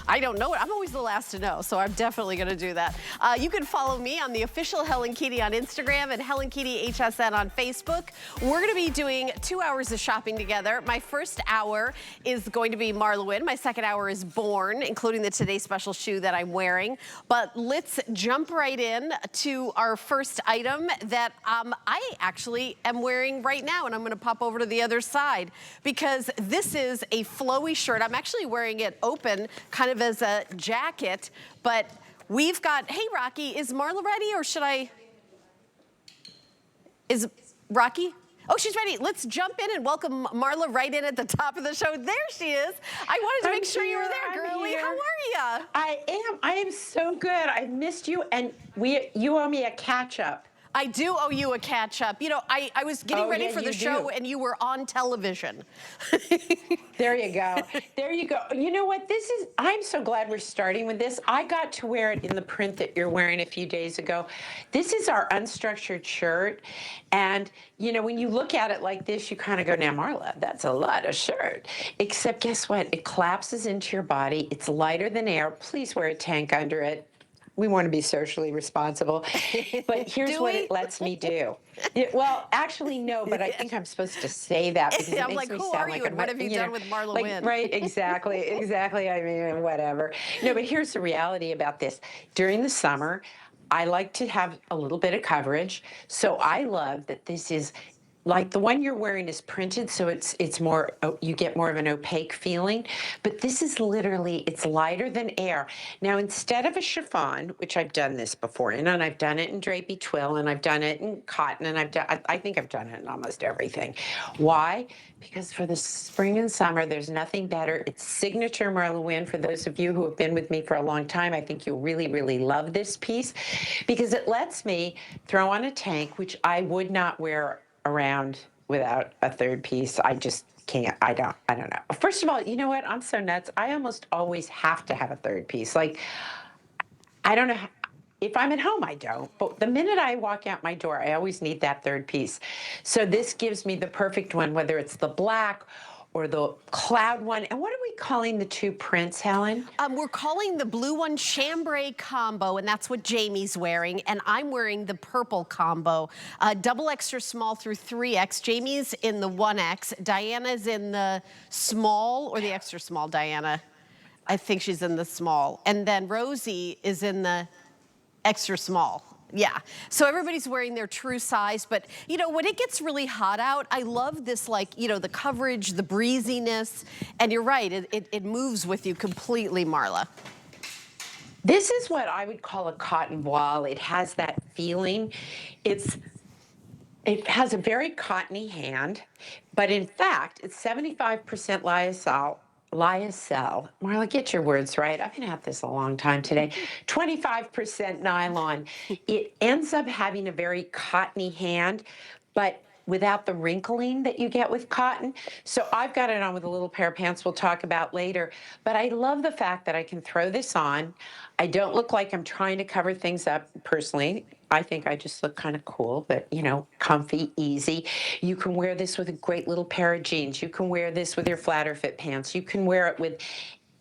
I don't know it. I'm always the last to know, so I'm definitely going to do that. You can follow me on the official Helen Keaty on Instagram and Helen Keaty HSN on Facebook. We're going to be doing 2 hours of shopping together. My first hour is going to be MarlaWynne. My second hour is Born, including the Today Special shoe that I'm wearing. But let's jump right in to our first item that I actually am wearing right now, and I'm going to pop over to the other side because this is a flowy shirt. I'm actually wearing it open, kind of as a jacket, but we've got, hey Rocky, is Marla ready or should I, is Rocky? Oh, she's ready. Let's jump in and welcome Marla right in at the top of the show. There she is. I wanted to make sure you were there, girlie. How are you? I am so good. I missed you, and you owe me a catch-up. I do owe you a catch-up. You know, I was getting ready for the show and you were on television. There you go. There you go. You know what? I'm so glad we're starting with this. I got to wear it in the print that you're wearing a few days ago. This is our unstructured shirt. And, you know, when you look at it like this, you kind of go, now, Marla, that's a lot of shirt. Except guess what? It collapses into your body. It's lighter than air. Please wear a tank under it. We want to be socially responsible. But here's what it lets me do. Well, actually, no, but I think I'm supposed to say that because it I'm makes like, me who sound are like you and what have you done with MarlaWynne? Right, exactly. I mean, whatever. No, but here's the reality about this. During the summer, I like to have a little bit of coverage. So I love that this is like the one you're wearing is printed, so it's more, you get more of an opaque feeling. But this is literally, it's lighter than air. Now, instead of a chiffon, which I've done this before, and I've done it in drapey twill, and I've done it in cotton, and I think I've done it in almost everything. Why? Because for the spring and summer, there's nothing better. It's signature MarlaWynne. For those of you who have been with me for a long time, I think you'll really, really love this piece because it lets me throw on a tank, which I would not wear around without a third piece. I just can't. I don't know. First of all, you know what? I'm so nuts. I almost always have to have a third piece. Like, I don't know. If I'm at home, I don't. But the minute I walk out my door, I always need that third piece. So this gives me the perfect one, whether it's the black or the cloud one. And what are we calling the two prints, Helen? We're calling the blue one chambray combo, and that's what Jamie's wearing. And I'm wearing the purple combo. Double extra small through 3X. Jamie's in the 1X. Diana's in the small, or the extra small, Diana. I think she's in the small. And then Rosie is in the extra small. Yeah, so everybody's wearing their true size, but you know, when it gets really hot out, I love this, like, you know, the coverage, the breeziness, and you're right, it moves with you completely, Marla. This is what I would call a cotton voile. It has that feeling. It has a very cottony hand, but in fact, it's 75% lyocell. Marla, get your words right. I've been at this a long time today. 25% nylon. It ends up having a very cottony hand, but without the wrinkling that you get with cotton. So I've got it on with a little pair of pants we'll talk about later. But I love the fact that I can throw this on. I don't look like I'm trying to cover things up personally. I think I just look kind of cool, but, you know, comfy, easy. You can wear this with a great little pair of jeans. You can wear this with your flatter fit pants. You can wear it with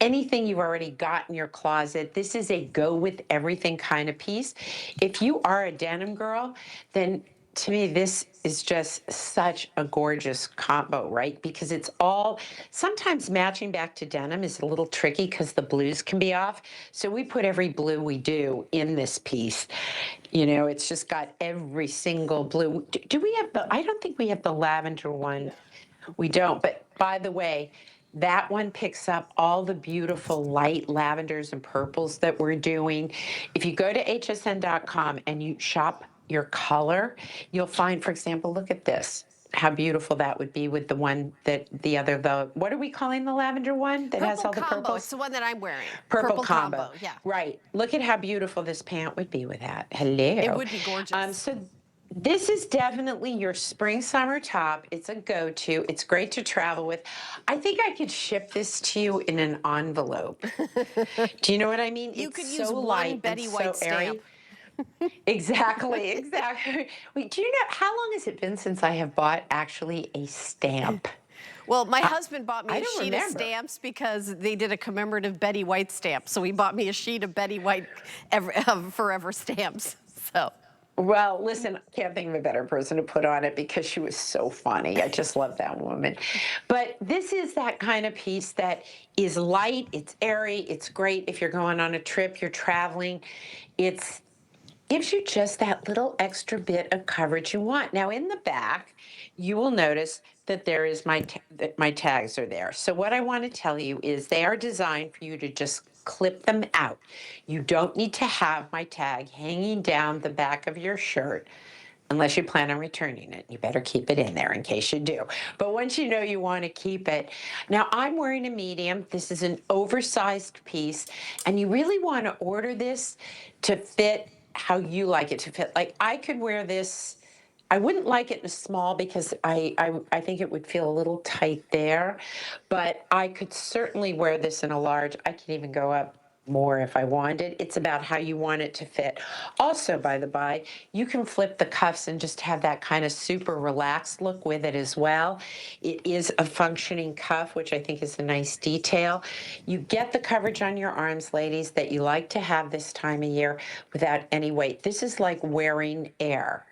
anything you've already got in your closet. This is a go with everything kind of piece. If you are a denim girl, then to me, this is just such a gorgeous combo, right? Because it's all, sometimes matching back to denim is a little tricky because the blues can be off. So we put every blue we do in this piece. You know, it's just got every single blue. Do we have I don't think we have the lavender one. We don't, but by the way, that one picks up all the beautiful light lavenders and purples that we're doing. If you go to hsn.com and you shop your color, you'll find, for example, look at this, how beautiful that would be with the one that what are we calling the lavender one that has all the purples? It's the one that I'm wearing. Purple combo. Yeah. Right. Look at how beautiful this pant would be with that. Hello. It would be gorgeous. So this is definitely your spring summer top. It's a go-to. It's great to travel with. I think I could ship this to you in an envelope. Do you know what I mean? You it's could so use one light Betty and White so airy. stamp. Exactly. Wait, do you know how long has it been since I have bought actually a stamp? Well, my husband bought me I a don't sheet remember. of stamps because they did a commemorative Betty White stamp. So he bought me a sheet of Betty White forever stamps. So. Well, listen, I can't think of a better person to put on it because she was so funny. I just love that woman. But this is that kind of piece that is light, it's airy, it's great if you're going on a trip, you're traveling. It's gives you just that little extra bit of coverage you want. Now, in the back, you will notice that there is that my tags are there. So what I want to tell you is they are designed for you to just clip them out. You don't need to have my tag hanging down the back of your shirt unless you plan on returning it. You better keep it in there in case you do. But once you know you want to keep it. Now, I'm wearing a medium. This is an oversized piece, and you really want to order this to fit how you like it to fit. Like, I could wear this. I wouldn't like it in a small because I think it would feel a little tight there, but I could certainly wear this in a large. I can even go up more if I wanted. It's about how you want it to fit. Also, by the by, you can flip the cuffs and just have that kind of super relaxed look with it as well. It is a functioning cuff, which I think is a nice detail. You get the coverage on your arms, ladies, that you like to have this time of year without any weight. This is like wearing air.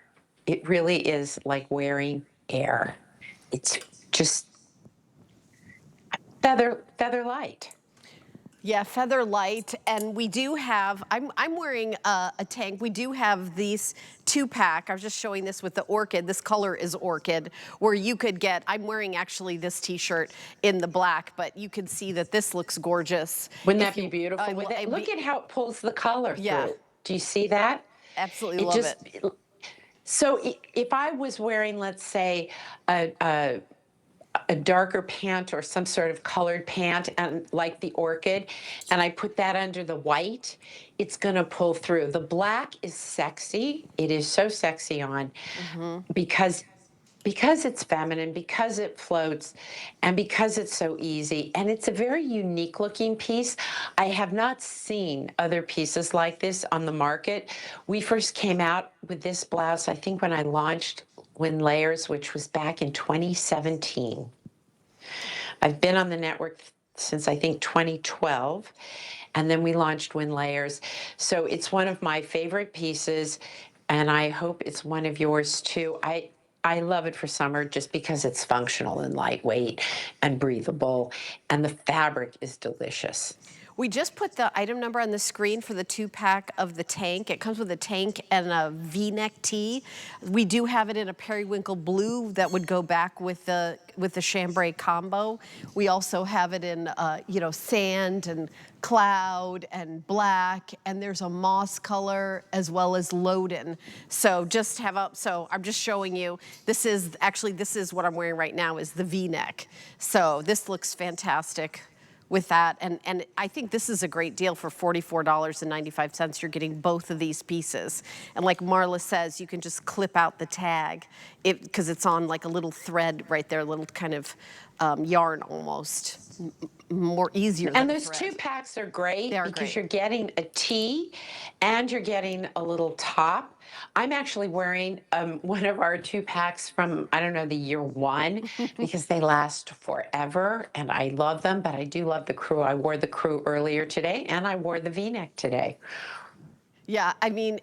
It really is like wearing air. It's just feather light. Yeah, feather light, and we do have, I'm wearing a tank. We do have these 2-pack. I was just showing this with the orchid. This color is orchid, where you could get, I'm wearing actually this t-shirt in the black, but you can see that this looks gorgeous. Wouldn't that be beautiful with it? Look at how it pulls the color through. Do you see that? Absolutely love it. So if I was wearing, let's say, a darker pant or some sort of colored pant, and like the orchid, and I put that under the white, it's going to pull through. The black is sexy. It is so sexy on because it's feminine, because it floats, and because it's so easy. And it's a very unique looking piece. I have not seen other pieces like this on the market. We first came out with this blouse, I think, when I launched Win Layers, which was back in 2017. I've been on the network since, I think, 2012. And then we launched Win Layers. So it's one of my favorite pieces, and I hope it's one of yours too. I love it for summer just because it's functional and lightweight and breathable, and the fabric is delicious. We just put the item number on the screen for the 2-pack of the tank. It comes with a tank and a V-neck tee. We do have it in a periwinkle blue that would go back with the chambray combo. We also have it in sand and cloud and black, and there's a moss color as well as Loden. So so I'm just showing you, this is what I'm wearing right now, is the V-neck. So this looks fantastic with that, and I think this is a great deal for $44.95. You're getting both of these pieces, and like Marla says, you can just clip out the tag because it's on like a little thread right there, a little kind of yarn almost, more easier than and those thread. 2-packs are great because great. you're getting a tee and you're getting a little top. I'm actually wearing one of our 2-packs from, I don't know, the year 1 because they last forever and I love them, but I do love the crew. I wore the crew earlier today and I wore the V-neck today. Yeah, I mean,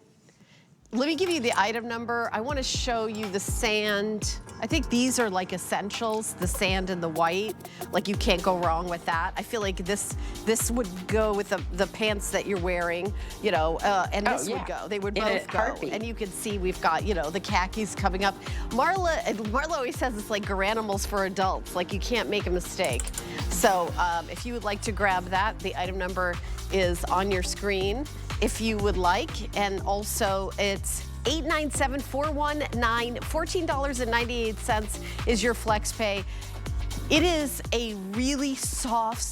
let me give you the item number. I want to show you the sand. I think these are like essentials, the sand and the white. Like, you can't go wrong with that. I feel like this would go with the pants that you're wearing, and this would go. They would both go. Heartbeat. And you can see we've got, the khakis coming up. Marla always says it's like Garanimals for adults. Like, you can't make a mistake. So if you would like to grab that, the item number is on your screen if you would like. And also it's $897-419, $14.98 is your flex pay. It is a really soft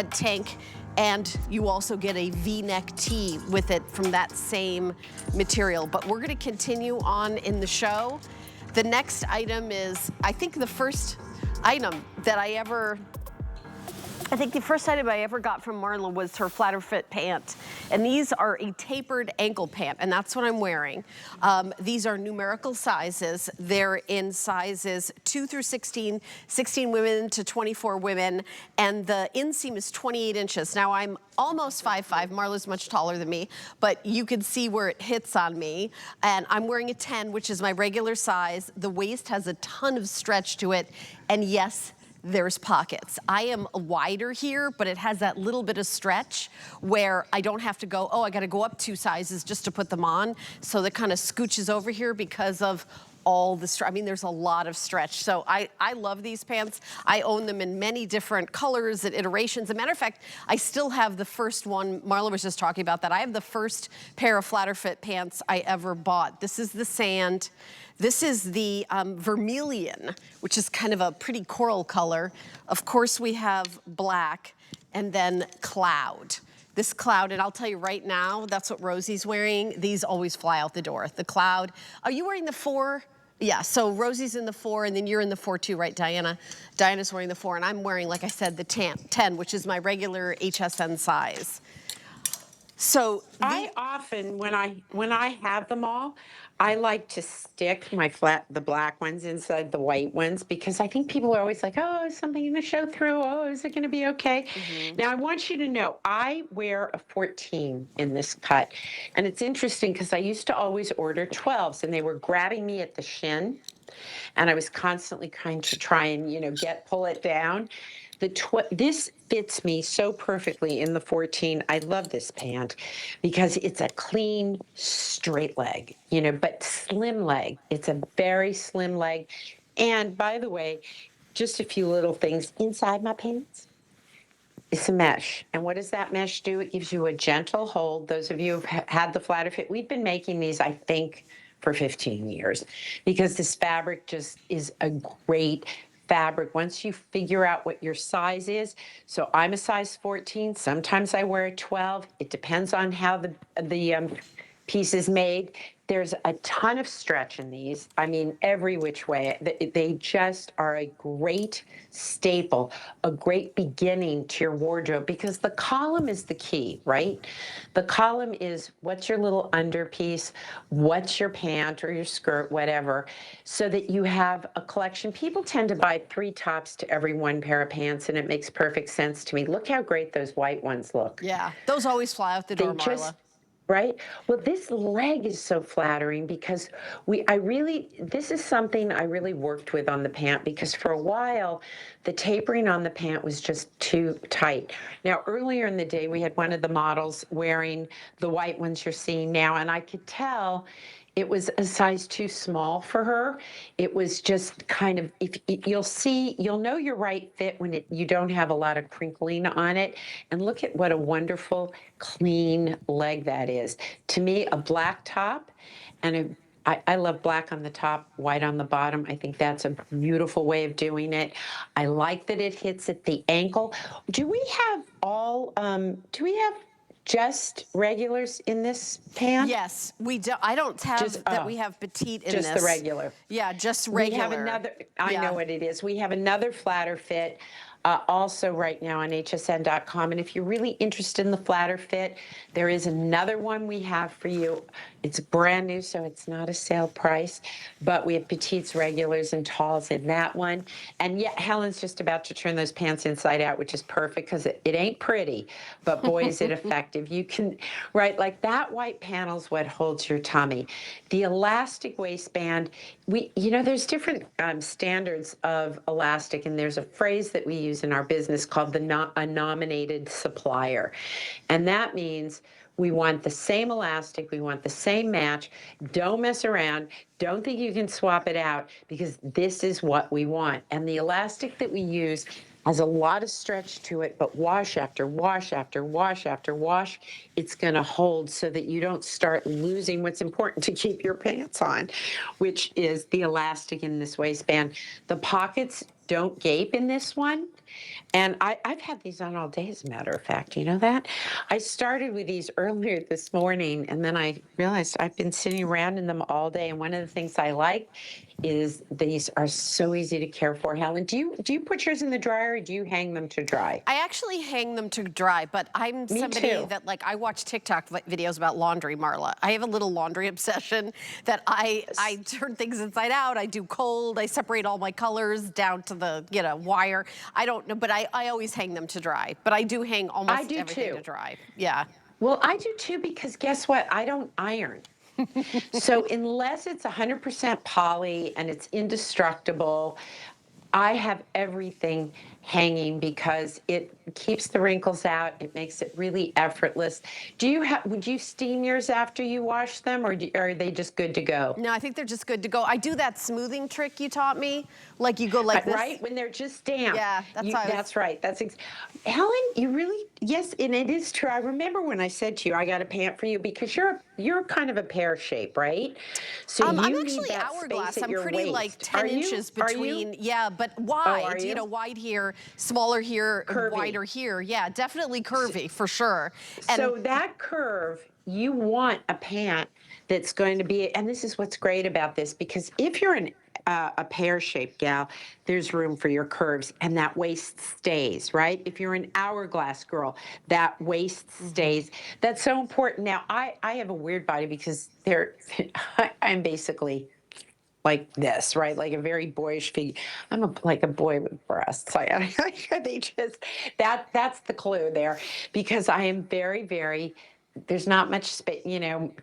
tank, and you also get a V-neck tee with it from that same material. But we're gonna continue on in the show. The next item is, I think, the first item that I ever I think the first item I ever got from Marla was her flatter fit pant. And these are a tapered ankle pant, and that's what I'm wearing. These are numerical sizes. They're in sizes 2 through 16, 16 women to 24 women, and the inseam is 28 inches. Now I'm almost 5'5". Marla's much taller than me, but you can see where it hits on me. And I'm wearing a 10, which is my regular size. The waist has a ton of stretch to it, and yes, there's pockets. I am wider here, but it has that little bit of stretch where I don't have to go, oh, I gotta go up 2 sizes just to put them on. So that kind of scooches over here because of all the stretch. I mean, there's a lot of stretch. So I love these pants. I own them in many different colors and iterations. As a matter of fact, I still have the first one. Marla was just talking about that. I have the first pair of flatter fit pants I ever bought. This is the sand. This is the vermilion, which is kind of a pretty coral color. Of course, we have black and then cloud. This cloud, and I'll tell you right now, that's what Rosie's wearing. These always fly out the door. The cloud. Are you wearing the 4? Yeah, so Rosie's in the 4, and then you're in the 4 too, right, Diana? Diana's wearing the 4, and I'm wearing, like I said, the 10, which is my regular HSN size. So I often, when I have them all, I like to stick the black ones inside the white ones because I think people are always like, oh, is something going to show through? Oh, is it going to be okay? Now, I want you to know, I wear a 14 in this cut. And it's interesting because I used to always order 12s and they were grabbing me at the shin. And I was constantly trying to try and, pull it down. This fits me so perfectly in the 14. I love this pant because it's a clean, straight leg, but slim leg. It's a very slim leg. And by the way, just a few little things inside my pants. It's a mesh. And what does that mesh do? It gives you a gentle hold. Those of you who've had the flatter fit, we've been making these, I think, for 15 years because this fabric just is a great fabric once you figure out what your size is. So I'm a size 14. Sometimes I wear a 12. It depends on how the piece is made. There's a ton of stretch in these. I mean, every which way. They just are a great staple, a great beginning to your wardrobe because the column is the key, right? The column is what's your little underpiece, what's your pant or your skirt, whatever, so that you have a collection. People tend to buy 3 tops to every 1 pair of pants, and it makes perfect sense to me. Look how great those white ones look. yeah, those always fly out the door, Marla. Right? Well, this leg is so flattering because this is something I really worked with on the pant because for a while, the tapering on the pant was just too tight. Now, earlier in the day, we had one of the models wearing the white ones you're seeing now, and I could tell it was a size too small for her. It was just kind of, you'll know your right fit when you don't have a lot of crinkling on it. And look at what a wonderful, clean leg that is. To me, a black top and I love black on the top, white on the bottom. I think that's a beautiful way of doing it. I like that it hits at the ankle. Do we have just regulars in this pant? Yes, we do. I don't have we have petite in this. Just the regular. Yeah, just regular. We have another, I know what it is. We have another flatter fit also right now on hsn.com. And if you're really interested in the flatter fit, there is another one we have for you. It's brand new, so it's not a sale price, but we have petites, regulars, and talls in that one. And yeah, Helen's just about to turn those pants inside out, which is perfect because it ain't pretty, but boy, is it effective. You can, right, like that white panel's what holds your tummy. The elastic waistband, there's different standards of elastic, and there's a phrase that we use in our business called a nominated supplier. And that means we want the same elastic, we want the same match. Don't mess around. Don't think you can swap it out because this is what we want. And the elastic that we use has a lot of stretch to it, but wash after wash after wash after wash, it's going to hold so that you don't start losing what's important to keep your pants on, which is the elastic in this waistband. The pockets don't gape in this one. And I've had these on all day, as a matter of fact. You know that? I started with these earlier this morning, and then I realized I've been sitting around in them all day. And one of the things I like is these are so easy to care for. Helen, do you put yours in the dryer or do you hang them to dry? I actually hang them to dry, but I'm Me somebody too. that, like, I watch TikTok videos about laundry, Marla. I have a little laundry obsession that I turn things inside out. I do cold. I separate all my colors down to the, you know, wire. I don't know, but I always hang them to dry. But I do hang almost everything to dry. Yeah. Well, I do too, because guess what? I don't iron. So unless it's 100% poly and it's indestructible, I have everything hanging because it keeps the wrinkles out. It makes it really effortless. Would you steam yours after you wash them, or are they just good to go? No, I think they're just good to go. I do that smoothing trick you taught me. Like you go like this. Right, when they're just damp. Yeah, that's right. Helen, you really, yes, and it is true. I remember when I said to you, I got a pant for you, because you're kind of a pear shape, right? So I'm you actually need that hourglass. space at I'm your pretty waist. like 10 inches between. Yeah, but wide. You know, wide here, smaller here, Curvy. wider here. Yeah, definitely curvy for sure. And so that curve, you want a pant that's going to be, and this is what's great about this, because if you're a pear-shaped gal, there's room for your curves, and that waist stays, right? If you're an hourglass girl, that waist stays. That's so important. Now, I have a weird body because I'm basically like this, right? Like a very boyish figure. I'm like a boy with breasts. That's the clue there, because I am very, very, there's not much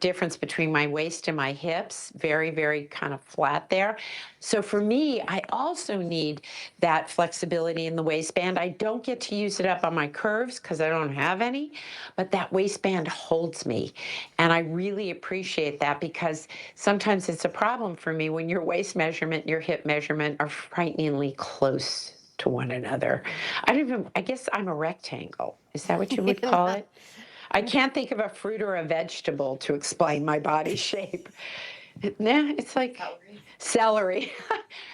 difference between my waist and my hips. Very, very kind of flat there. So for me, I also need that flexibility in the waistband. I don't get to use it up on my curves because I don't have any, but that waistband holds me. And I really appreciate that, because sometimes it's a problem for me when your waist measurement and your hip measurement are frighteningly close to one another. I guess I'm a rectangle. Is that what you would call it? I can't think of a fruit or a vegetable to explain my body shape. Nah, it's like celery.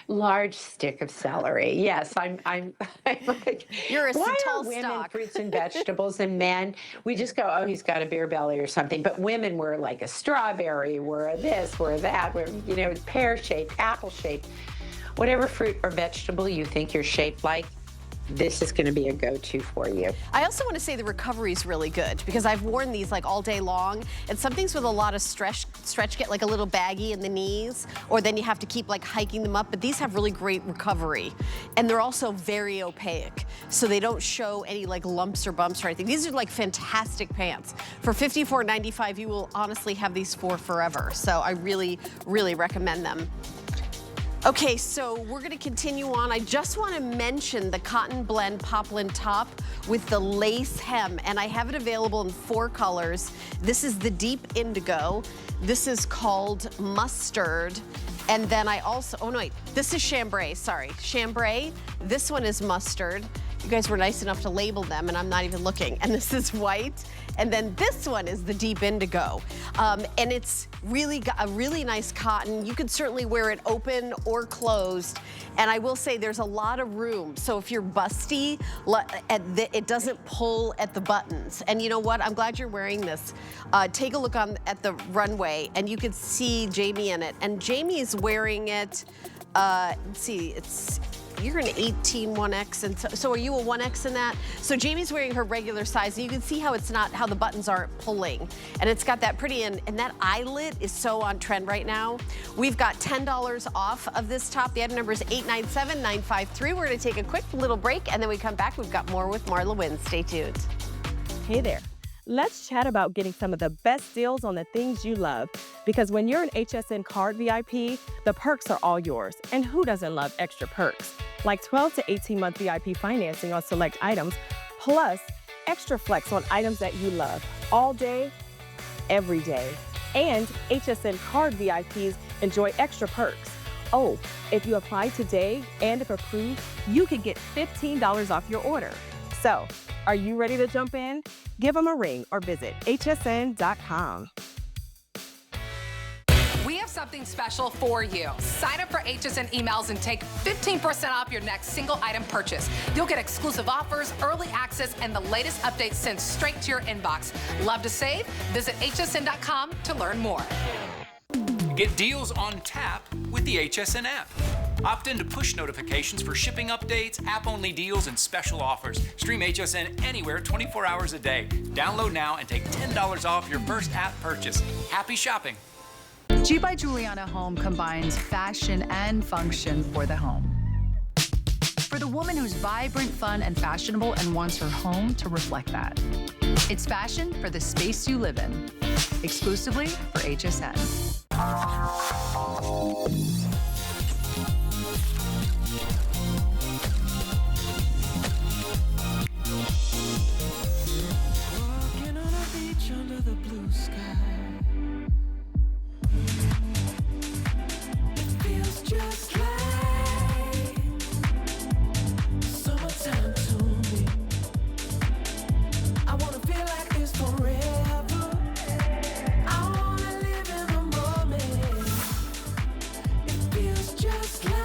Large stick of celery. Yes, I'm like, you're a why tall are women stock. fruits and vegetables, and men, we just go, oh, he's got a beer belly or something. But women, we're like a strawberry, we're a this, we're that, we're, pear-shaped, apple-shaped. Whatever fruit or vegetable you think you're shaped like, this is going to be a go-to for you. I also want to say the recovery is really good, because I've worn these like all day long, and some things with a lot of stretch get like a little baggy in the knees, or then you have to keep like hiking them up, but these have really great recovery. And they're also very opaque, so they don't show any like lumps or bumps or anything. These are like fantastic pants. For $54.95, you will honestly have these for forever. So I really, really recommend them. Okay, so we're gonna continue on. I just wanna mention the cotton blend poplin top with the lace hem, and I have it available in 4 colors. This is the deep indigo. This is called mustard. And then I also, oh no, wait, this is chambray, sorry. Chambray, this one is mustard. You guys were nice enough to label them, and I'm not even looking. And this is white. And then this one is the deep indigo. And it's really got a really nice cotton. You could certainly wear it open or closed. And I will say there's a lot of room. So if you're busty, it doesn't pull at the buttons. And you know what? I'm glad you're wearing this. Take a look at the runway, and you could see Jamie in it. And Jamie's wearing it, let's see, you're an 18 1X, and so are you a 1X in that? So Jamie's wearing her regular size, and you can see how how the buttons aren't pulling. And it's got that pretty, and that eyelet is so on trend right now. We've got $10 off of this top. The item number is 897953. We're gonna take a quick little break, and then we come back. We've got more with MarlaWynne. Stay tuned. Hey there. Let's chat about getting some of the best deals on the things you love. Because when you're an HSN card VIP, the perks are all yours. And who doesn't love extra perks? Like 12 to 18-month VIP financing on select items, plus extra flex on items that you love all day, every day. And HSN card VIPs enjoy extra perks. Oh, if you apply today and if approved, you can get $15 off your order. So, are you ready to jump in? Give them a ring or visit hsn.com. We have something special for you. Sign up for HSN emails and take 15% off your next single item purchase. You'll get exclusive offers, early access, and the latest updates sent straight to your inbox. Love to save? Visit hsn.com to learn more. Get deals on tap with the HSN app. Opt in to push notifications for shipping updates, app-only deals, and special offers. Stream HSN anywhere 24 hours a day. Download now and take $10 off your first app purchase. Happy shopping. G by Juliana Home combines fashion and function for the home. For the woman who's vibrant, fun, and fashionable and wants her home to reflect that. It's fashion for the space you live in. Exclusively for HSN. Walking on a beach under the blue sky. It feels just like summertime to me. I wanna feel like this forever. I wanna live in the moment. It feels just like.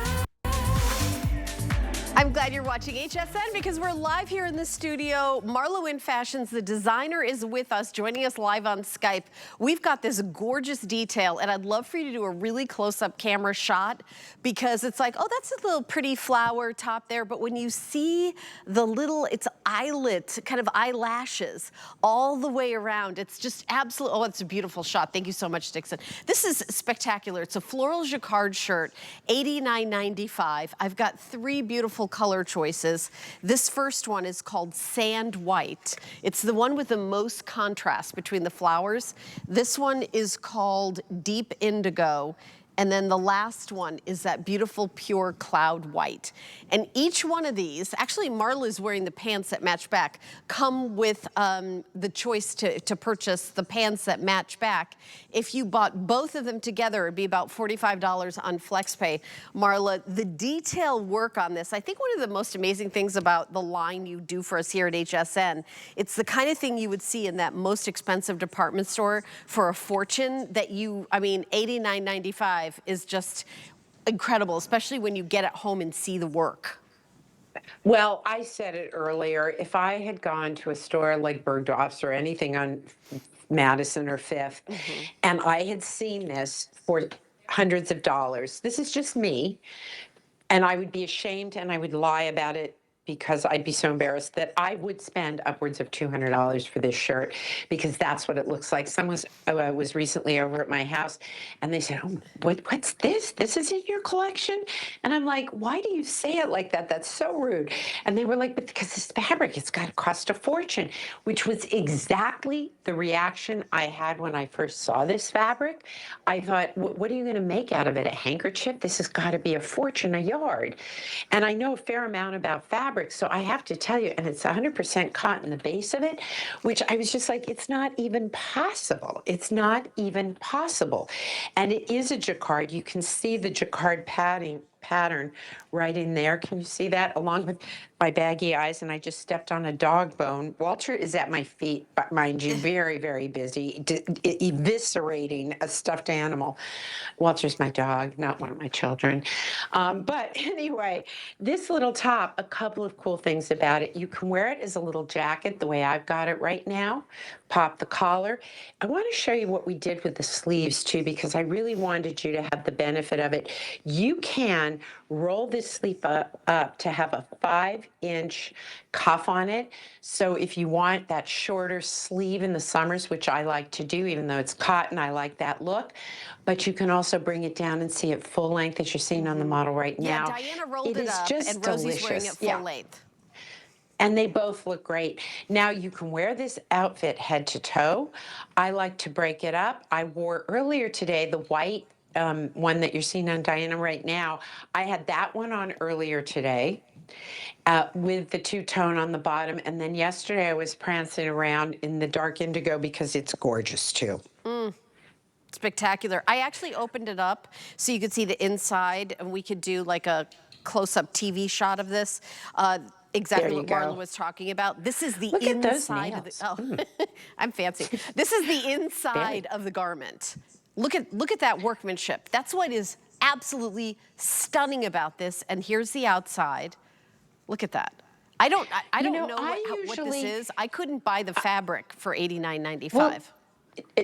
I'm glad you're watching HSN because we're live here in the studio. MarlaWynne Fashions, the designer, is with us, joining us live on Skype. We've got this gorgeous detail, and I'd love for you to do a really close-up camera shot because it's like, oh, that's a little pretty flower top there, but when you see the little, it's eyelet, kind of eyelashes all the way around, it's just absolute, oh, it's a beautiful shot. Thank you so much, Dixon. This is spectacular. It's a floral jacquard shirt, $89.95. I've got three beautiful color choices. This first one is called Sand White. It's the one with the most contrast between the flowers. This one is called Deep Indigo. And then the last one is that beautiful pure cloud white. And each one of these, actually Marla's wearing the pants that match back, come with the choice to purchase the pants that match back. If you bought both of them together, it'd be about $45 on FlexPay. Marla, the detail work on this, I think one of the most amazing things about the line you do for us here at HSN, it's the kind of thing you would see in that most expensive department store for a fortune that you, I mean, $89.95 is just incredible, especially when you get at home and see the work. Well, I said it earlier. If I had gone to a store like Bergdorf's or anything on Madison or Fifth, and I had seen this for hundreds of dollars, this is just me, and I would be ashamed and I would lie about it because I'd be so embarrassed that I would spend upwards of $200 for this shirt because that's what it looks like. Someone was recently over at my house and they said, oh, what's this? This is in your collection? And I'm like, why do you say it like that? That's so rude. And they were like, but because it's fabric, it's got to cost a fortune, which was exactly the reaction I had when I first saw this fabric. I thought, what are you going to make out of it? A handkerchief? This has got to be a fortune a yard. And I know a fair amount about fabric. So I have to tell you, and it's 100% cotton, the base of it, which I was just like, it's not even possible. It's not even possible. And it is a jacquard. You can see the jacquard pattern right in there. Can you see that? Along with my baggy eyes, and I just stepped on a dog bone. Walter is at my feet, but mind you, very, very busy, eviscerating a stuffed animal. Walter's my dog, not one of my children. But anyway, this little top, a couple of cool things about it. You can wear it as a little jacket, the way I've got it right now. Pop the collar. I want to show you what we did with the sleeves too, because I really wanted you to have the benefit of it. You can roll this sleeve up to have a 5-inch cuff on it. So if you want that shorter sleeve in the summers, which I like to do, even though it's cotton, I like that look. But you can also bring it down and see it full length, as you're seeing on the model right now. Yeah, Diana rolled it up, just and Rosie's wearing it delicious. full length. And they both look great. Now you can wear this outfit head to toe. I like to break it up. I wore earlier today the white one that you're seeing on Diana right now. I had that one on earlier today with the two-tone on the bottom. And then yesterday I was prancing around in the dark indigo because it's gorgeous too. Spectacular. I actually opened it up so you could see the inside, and we could do like a close-up TV shot of this. Exactly what Marla was talking about. This is the inside of the, oh, I'm fancy. This is the inside of the garment. Look at that workmanship. That's what is absolutely stunning about this. And here's the outside. Look at that. I don't know what this is. I couldn't buy the fabric for $89.95.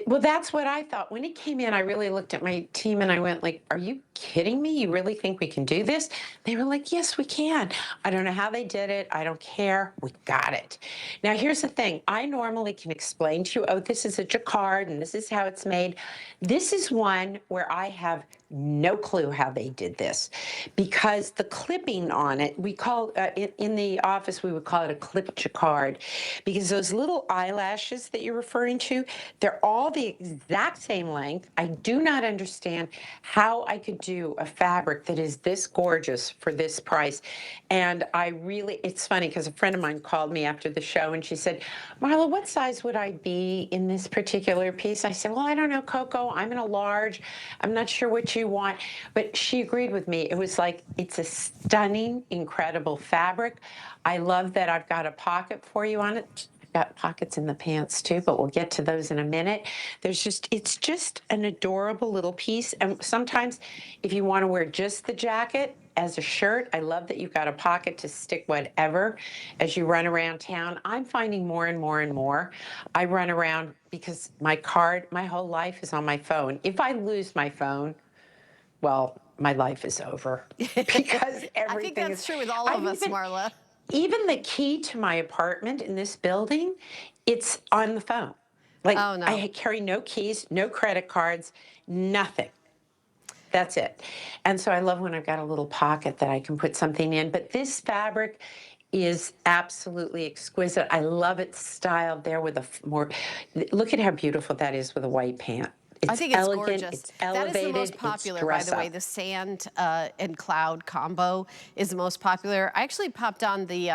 Well, that's what I thought. When it came in, I really looked at my team and I went like, are you kidding me? You really think we can do this? They were like, yes, we can. I don't know how they did it. I don't care. We got it. Now, here's the thing. I normally can explain to you, oh, this is a jacquard and this is how it's made. This is one where I have no clue how they did this because the clipping on it, we call, in the office, we would call it a clip jacquard because those little eyelashes that you're referring to, they're all the exact same length. I do not understand how I could do a fabric that is this gorgeous for this price. And I really, it's funny because a friend of mine called me after the show and she said, Marla, what size would I be in this particular piece? I said, well, I don't know, Coco. I'm in a large. I'm not sure what you want. But she agreed with me. It was like, it's a stunning, incredible fabric. I love that I've got a pocket for you on it. Got pockets in the pants too, but we'll get to those in a minute. It's just an adorable little piece. And sometimes if you want to wear just the jacket as a shirt, I love that you've got a pocket to stick whatever as you run around town. I'm finding more and more and more. I run around because my whole life is on my phone. If I lose my phone, well, my life is over because everything I think that's true with all of us, Marla. Even the key to my apartment in this building, it's on the phone. Like, Oh, no. I carry no keys, no credit cards, nothing. That's it. And so I love when I've got a little pocket that I can put something in. But this fabric is absolutely exquisite. I love it styled there with look at how beautiful that is with a white pant. It's I think it's elegant, gorgeous. it's elevated, that is the most it's popular, by dress the way. up. The sand and cloud combo is the most popular. I actually popped on the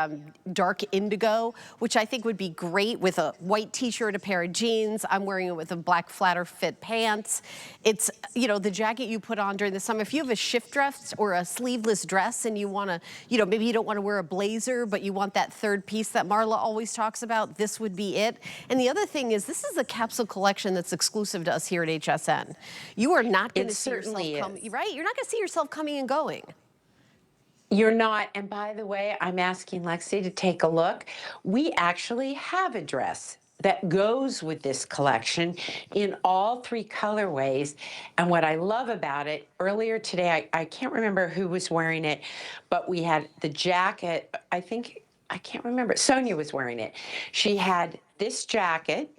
dark indigo, which I think would be great with a white t-shirt, a pair of jeans. I'm wearing it with a black flatter fit pants. It's, you know, the jacket you put on during the summer. If you have a shift dress or a sleeveless dress and you want to, you know, maybe you don't want to wear a blazer, but you want that third piece that Marla always talks about, this would be it. And the other thing is, this is a capsule collection that's exclusive to us here at HSN. You are not going to see yourself coming, right? You're not going to see yourself coming and going. You're not. And by the way, I'm asking Lexi to take a look. We actually have a dress that goes with this collection in all three colorways. And what I love about it, earlier today, I can't remember who was wearing it, but we had the jacket. I can't remember. Sonia was wearing it. She had this jacket,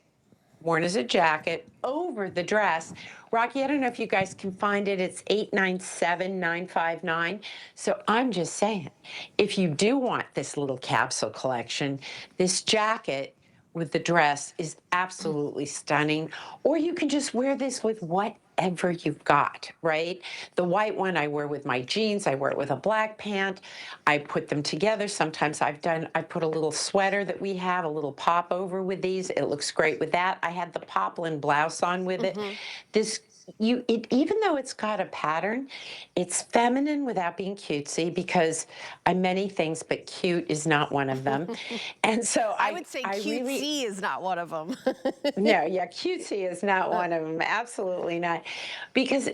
worn as a jacket, over the dress. Rocky, I don't know if you guys can find it. It's 897-959. So I'm just saying, if you do want this little capsule collection, this jacket with the dress is absolutely stunning. Or you can just wear this with whatever you've got, right? The white one I wear with my jeans. I wear it with a black pant. I put them together. Sometimes I put a little sweater that we have, a little pop over with these. It looks great with that. I had the poplin blouse on with it. Even though it's got a pattern, it's feminine without being cutesy because I'm many things, but cute is not one of them. And so I would say cutesy is not one of them. No, yeah, cutesy is not one of them. Absolutely not. Because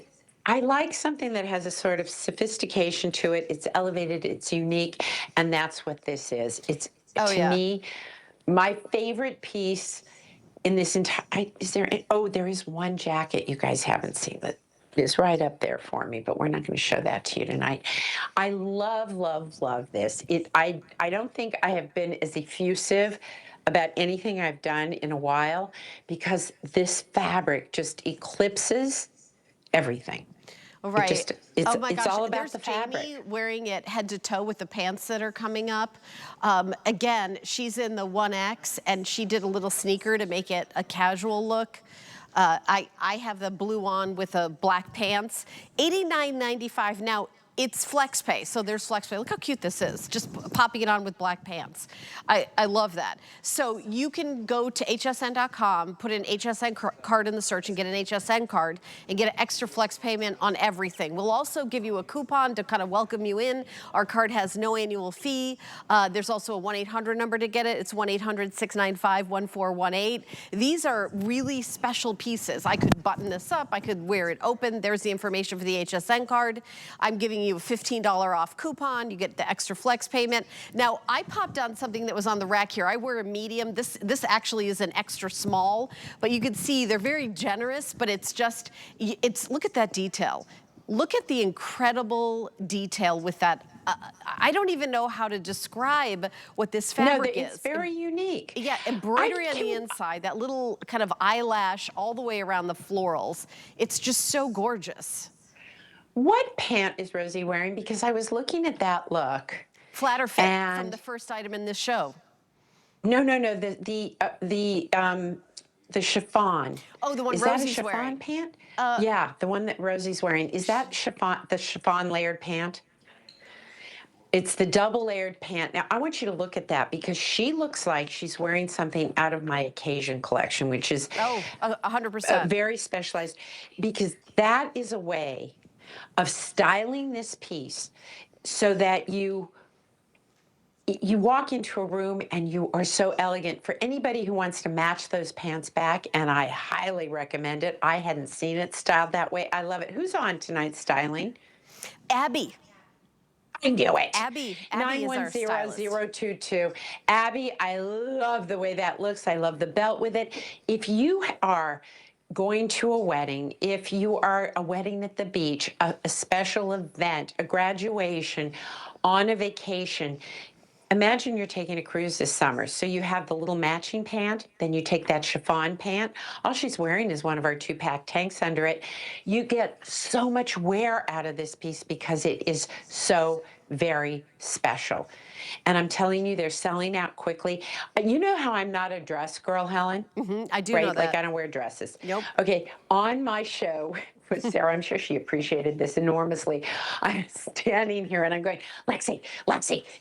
I like something that has a sort of sophistication to it. It's elevated, it's unique, and that's what this is. It's, to me, my favorite piece in this entire, there is one jacket you guys haven't seen that is right up there for me, but we're not going to show that to you tonight. I love, love, love this. I don't think I have been as effusive about anything I've done in a while because this fabric just eclipses everything. Right. It's oh my gosh, all about there's the fabric. Jamie wearing it head to toe with the pants that are coming up. Again, she's in the 1X and she did a little sneaker to make it a casual look. I have the blue on with a black pants. $89.95 now. It's flex pay, so there's flex pay. Look how cute this is, just popping it on with black pants. I love that. So you can go to hsn.com, put an HSN card in the search and get an HSN card and get an extra flex payment on everything. We'll also give you a coupon to kind of welcome you in. Our card has no annual fee. There's also a 1-800 number to get it. It's 1-800-695-1418. These are really special pieces. I could button this up. I could wear it open. There's the information for the HSN card. I'm giving giving you a $15 off coupon. You get the extra flex payment. Now, I popped on something that was on the rack here. I wear a medium. This actually is an extra small, but you can see they're very generous, but it's just, look at that detail. Look at the incredible detail with that. I don't even know how to describe what this fabric is. It's very unique. Yeah, embroidery on the inside, that little kind of eyelash all the way around the florals. It's just so gorgeous. What pant is Rosie wearing? Because I was looking at that look. Flatter fit from the first item in this show. No, the chiffon. Oh, the one is Rosie's that a chiffon wearing. pant? Yeah, the one that Rosie's wearing. Is that the chiffon layered pant? It's the double layered pant. Now, I want you to look at that because she looks like she's wearing something out of my occasion collection, which is 100%. Very specialized, because that is a way of styling this piece so that you walk into a room and you are so elegant. For anybody who wants to match those pants back, and I highly recommend it. I hadn't seen it styled that way. I love it. Who's on tonight's styling? Abby. I knew it. Abby is our stylist. 910022. Abby, I love the way that looks. I love the belt with it. If you are going to a wedding, if you are a wedding at the beach, a special event, a graduation, on a vacation, imagine you're taking a cruise this summer. So you have the little matching pant, then you take that chiffon pant. All she's wearing is one of our 2-pack tanks under it. You get so much wear out of this piece because it is so very special. And I'm telling you, they're selling out quickly. You know how I'm not a dress girl, Helen? I do right? know that. Like I don't wear dresses. Nope. Okay, on my show with Sarah, I'm sure she appreciated this enormously. I'm standing here and I'm going, Lexi,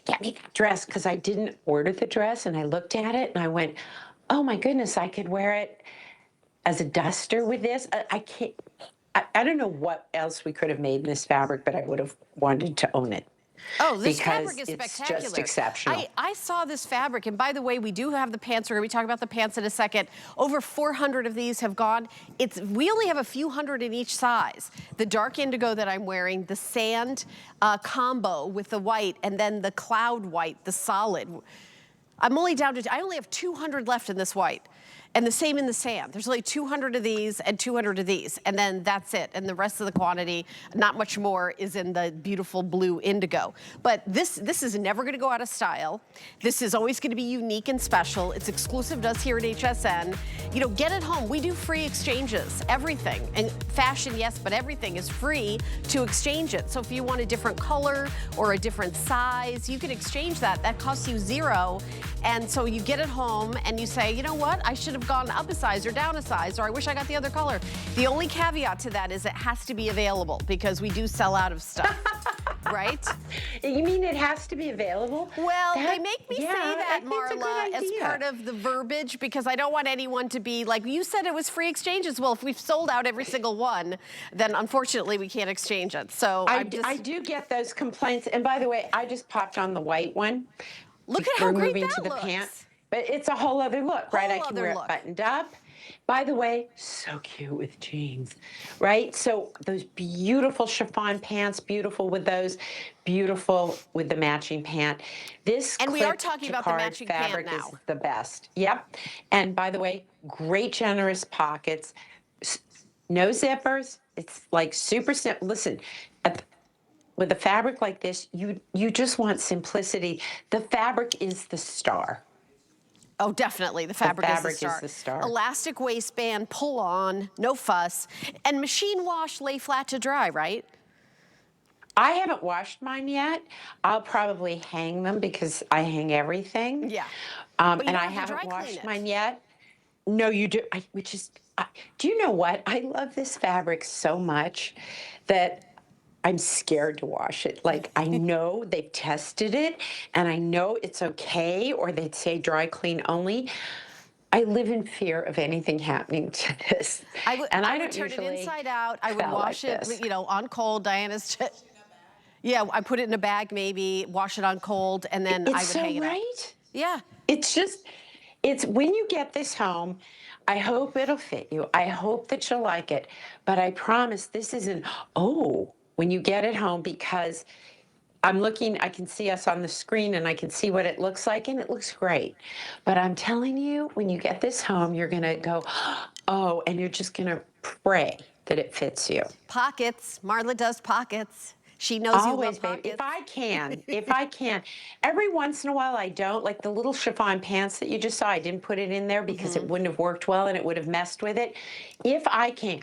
get me that dress, because I didn't order the dress, and I looked at it and I went, oh my goodness, I could wear it as a duster with this. I can't. I don't know what else we could have made in this fabric, but I would have wanted to own it. Oh, this because fabric is it's spectacular. just exceptional. I saw this fabric, and by the way, we do have the pants. We're going to be talking about the pants in a second. Over 400 of these have gone. We only have a few hundred in each size. The dark indigo that I'm wearing, the sand combo with the white, and then the cloud white, the solid. I'm only down to, I only have 200 left in this white. And the same in the sand. There's only 200 of these and 200 of these, and then that's it. And the rest of the quantity, not much more, is in the beautiful blue indigo. But this is never gonna go out of style. This is always gonna be unique and special. It's exclusive to us here at HSN. You know, get it home. We do free exchanges, everything. And fashion, yes, but everything is free to exchange it. So if you want a different color or a different size, you can exchange that. That costs you $0. And so you get it home and you say, you know what, I should have gone up a size or down a size, or I wish I got the other color. The only caveat to that is it has to be available, because we do sell out of stuff, right? You mean it has to be available? Well, they make me say that, I think it's a Marla, good as idea. part of the verbiage, because I don't want anyone to be like, you said it was free exchanges. Well, if we've sold out every single one, then unfortunately we can't exchange it. So I do get those complaints. And by the way, I just popped on the white one. Look at how great moving that to the looks. pants. But it's a whole other look, right? I Whole can other wear look. it buttoned up. By the way, so cute with jeans, right? So those beautiful chiffon pants, beautiful with those, beautiful with the matching pant. This And we are clipped talking about the jacquard matching pant fabric now. is the best. Yep. And by the way, great generous pockets, no zippers. It's like super simple. Listen, with a fabric like this, you just want simplicity. The fabric is the star. Oh, definitely. The fabric, fabric is the star. is the star. Elastic waistband, pull on, no fuss. And machine wash, lay flat to dry, right? I haven't washed mine yet. I'll probably hang them because I hang everything. Yeah. And you I have to dry haven't clean washed it. mine yet. No, you do. Do you know what? I love this fabric so much that I'm scared to wash it. Like, I know they've tested it and I know it's okay, or they'd say dry clean only. I live in fear of anything happening to this. I would don't turn it usually inside out. I would felt wash like it, this. you know, on cold. Diana's, yeah, I put it in a bag maybe, wash it on cold, and then I would It's so hang it up. right. Yeah. It's just, it's when you get this home, I hope it'll fit you. I hope that you'll like it. But I promise this isn't, oh, when you get it home, because I'm looking, I can see us on the screen and I can see what it looks like, and it looks great. But I'm telling you, when you get this home, you're going to go, oh, and you're just going to pray that it fits you. Pockets. Marla does pockets. She knows you Always, love babe. pockets. If I can. Every once in a while I don't. Like the little chiffon pants that you just saw, I didn't put it in there because it wouldn't have worked well and it would have messed with it. If I can,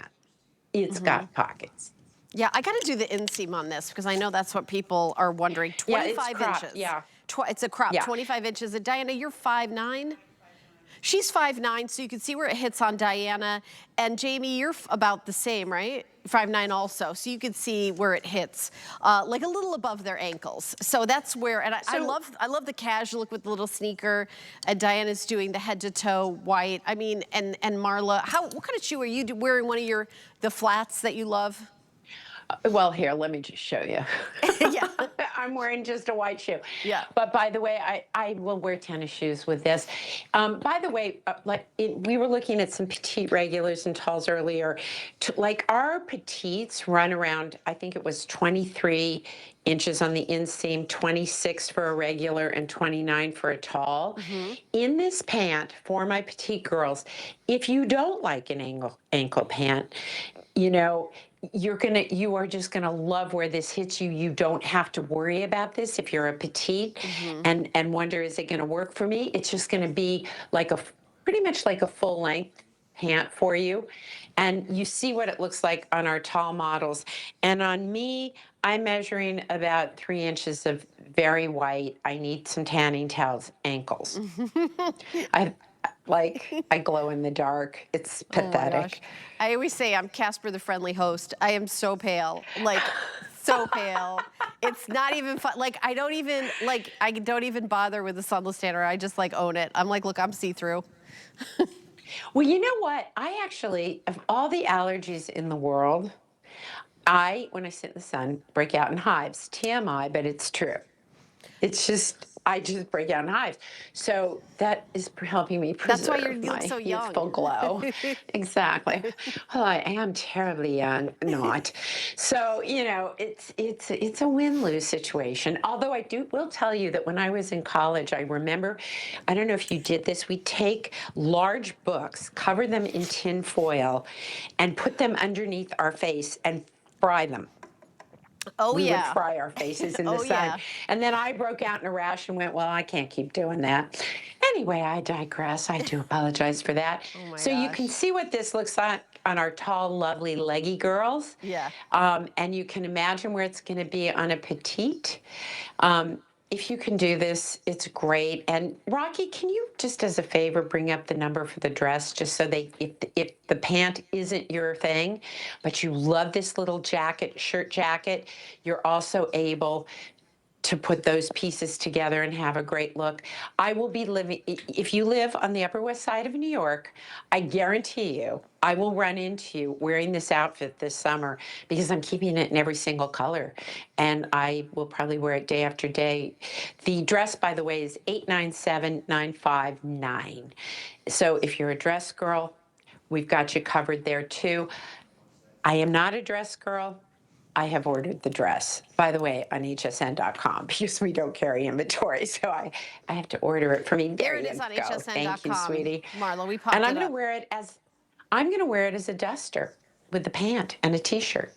it's got pockets. Yeah, I got to do the inseam on this because I know that's what people are wondering. 25 cropped, inches. yeah. It's a crop, Yeah. 25 inches. And Diana, you're 5'9"? She's 5'9", so you can see where it hits on Diana. And Jamie, you're about the same, right? 5'9" also, so you can see where it hits, like a little above their ankles. So that's where, and I love the casual look with the little sneaker. And Diana's doing the head to toe white. I mean, and Marla, what kind of shoe are you wearing? One of the flats that you love? Well, here, let me just show you. Yeah. I'm wearing just a white shoe. Yeah. But by the way, I will wear tennis shoes with this. By the way, we were looking at some petite regulars and talls earlier. Like our petites run around, I think it was 23 inches on the inseam, 26 for a regular, and 29 for a tall. In this pant, for my petite girls, if you don't like an ankle pant, you know, you are just gonna love where this hits you. You don't have to worry about this if you're a petite and wonder, is it gonna work for me? It's just gonna be like pretty much like a full length pant for you. And you see what it looks like on our tall models. And on me, I'm measuring about 3 inches of very white. I need some tanning towels, ankles. I glow in the dark. It's pathetic. Oh my gosh. I always say I'm Casper the Friendly Host. I am so pale, like so pale. It's not even fun. Like I don't even bother with the sunless tanner. I just like own it. I'm like, look, I'm see-through. Well, you know what? I actually, of all the allergies in the world, when I sit in the sun, break out in hives. TMI, but it's true. It's just, I just break out in hives. So that is helping me preserve That's why you look my so young. youthful glow. Exactly. Well, I am terribly young, not. So, you know, it's a win-lose situation. Although will tell you that when I was in college, I remember, I don't know if you did this, we'd take large books, cover them in tin foil, and put them underneath our face and fry them. Oh, we yeah. would fry our faces in the sun. Yeah. And then I broke out in a rash and went, well, I can't keep doing that. Anyway, I digress. I do apologize for that. Oh my so you gosh. can see what this looks like on our tall, lovely, leggy girls. Yeah. And you can imagine where it's going to be on a petite. If you can do this, it's great. And Rocky, can you just as a favor bring up the number for the dress, just so if the pant isn't your thing, but you love this little shirt jacket, you're also able to put those pieces together and have a great look. I will be if you live on the Upper West Side of New York, I guarantee you, I will run into you wearing this outfit this summer because I'm keeping it in every single color. And I will probably wear it day after day. The dress, by the way, is 897-959. So if you're a dress girl, we've got you covered there too. I am not a dress girl. I have ordered the dress, by the way, on hsn.com because we don't carry inventory. So I have to order it for me. There it is on hsn.com. Thank you, sweetie. Marla, we popped and it I'm going up. to wear it as a duster with the pant and a t-shirt.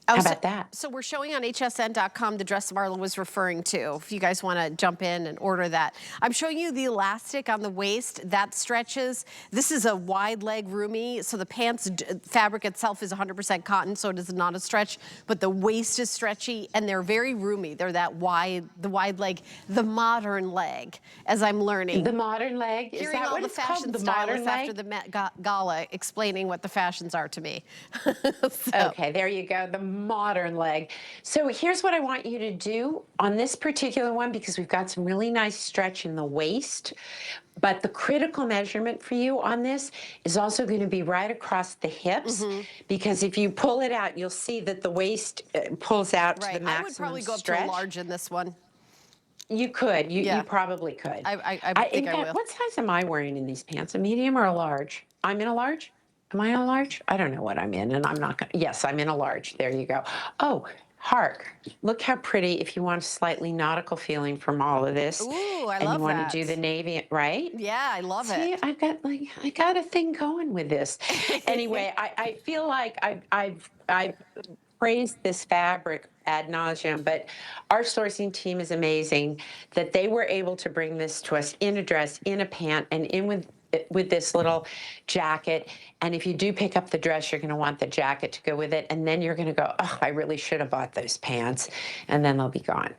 How about that? So we're showing on hsn.com the dress Marla was referring to, if you guys want to jump in and order that. I'm showing you the elastic on the waist. That stretches. This is a wide leg roomy, so the pants fabric itself is 100% cotton, so it is not a stretch, but the waist is stretchy, and they're very roomy. They're the wide leg, the modern leg, as I'm learning. The modern leg? Is Hearing that all what the it's called? fashion The modern stylists leg? after the Met Gala explaining what the fashions are to me. Okay, there you go, the modern leg. So here's what I want you to do on this particular one, because we've got some really nice stretch in the waist, but the critical measurement for you on this is also going to be right across the hips, because if you pull it out, you'll see that the waist pulls out to the maximum I would probably go stretch. up to a large in this one. You could. You Yeah. probably could. I In think I fact, will. what size am I wearing in these pants? A medium or a large? I'm in a large? Am I a large? I don't know what I'm in, and I'm not going to. Yes, I'm in a large. There you go. Oh, hark. Look how pretty, if you want a slightly nautical feeling from all of this. Ooh, I and love you want that. to do the navy, right? Yeah, I love See, it. I got a thing going with this. Anyway, I feel like I've praised this fabric ad nauseum, but our sourcing team is amazing that they were able to bring this to us in a dress, in a pant, and in with this little jacket. And if you do pick up the dress, you're going to want the jacket to go with it, and then you're going to go, oh, I really should have bought those pants, and then they'll be gone.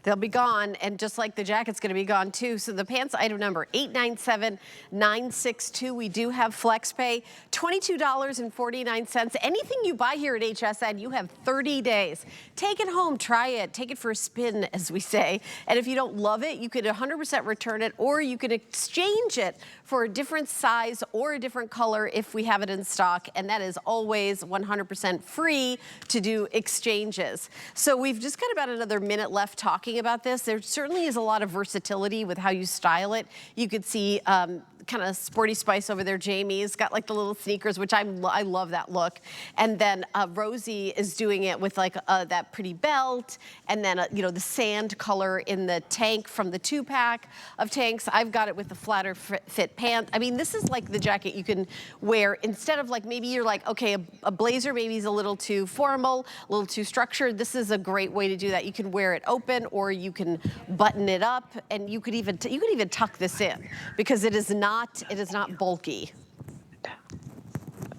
They'll be gone, and just like the jacket's going to be gone too. So the pants item number 897962. We do have flex pay, $22.49. Anything you buy here at HSN, you have 30 days. Take it home, try it, take it for a spin, as we say. And if you don't love it, you could 100% return it, or you could exchange it for a different size or a different color if we have it in stock. And that is always 100% free to do exchanges. So we've just got about another minute left talking about this. There certainly is a lot of versatility with how you style it. You could see kind of sporty spice over there. Jamie's got like the little sneakers, which I love that look. And then Rosie is doing it with like that pretty belt, and then you know, the sand color in the tank from the 2-pack of tanks. I've got it with the flatter fit pant. I mean, this is like the jacket you can wear instead of like, maybe you're like, okay, a blazer maybe is a little too formal, a little too structured. This is a great way to do that. You can wear it open, or you can button it up, and you could even tuck this in, because it is not bulky.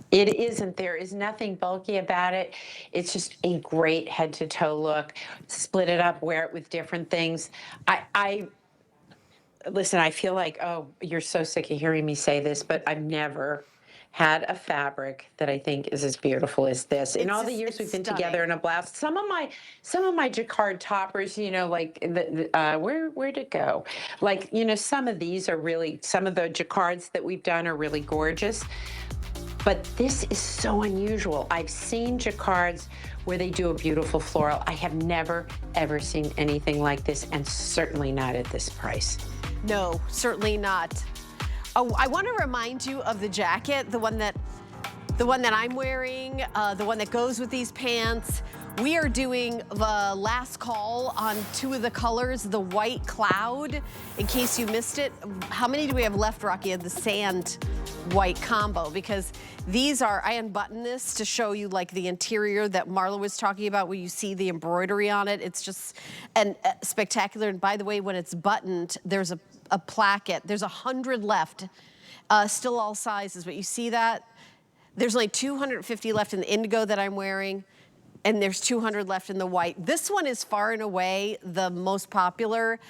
It isn't. There is nothing bulky about it. It's just a great head to toe look. Split it up, wear it with different things. Listen, I feel like, oh, you're so sick of hearing me say this, but I've never had a fabric that I think is as beautiful as this. In all the years we've been together in a blast, some of my jacquard toppers, you know, like where'd it go? Like, you know, some of these are really, some of the jacquards that we've done are really gorgeous. But this is so unusual. I've seen jacquards where they do a beautiful floral. I have never, ever seen anything like this, and certainly not at this price. No, certainly not. Oh, I want to remind you of the jacket, the one that I'm wearing, the one that goes with these pants. We are doing the last call on 2 of the colors, the white cloud, in case you missed it. How many do we have left, Rocky, of the sand white combo? Because these are, I unbuttoned this to show you like the interior that Marla was talking about, where you see the embroidery on it. It's just spectacular. And by the way, when it's buttoned, there's a placket. There's 100 left, still all sizes, but you see that? There's only 250 left in the indigo that I'm wearing, and there's 200 left in the white. This one is far and away the most popular.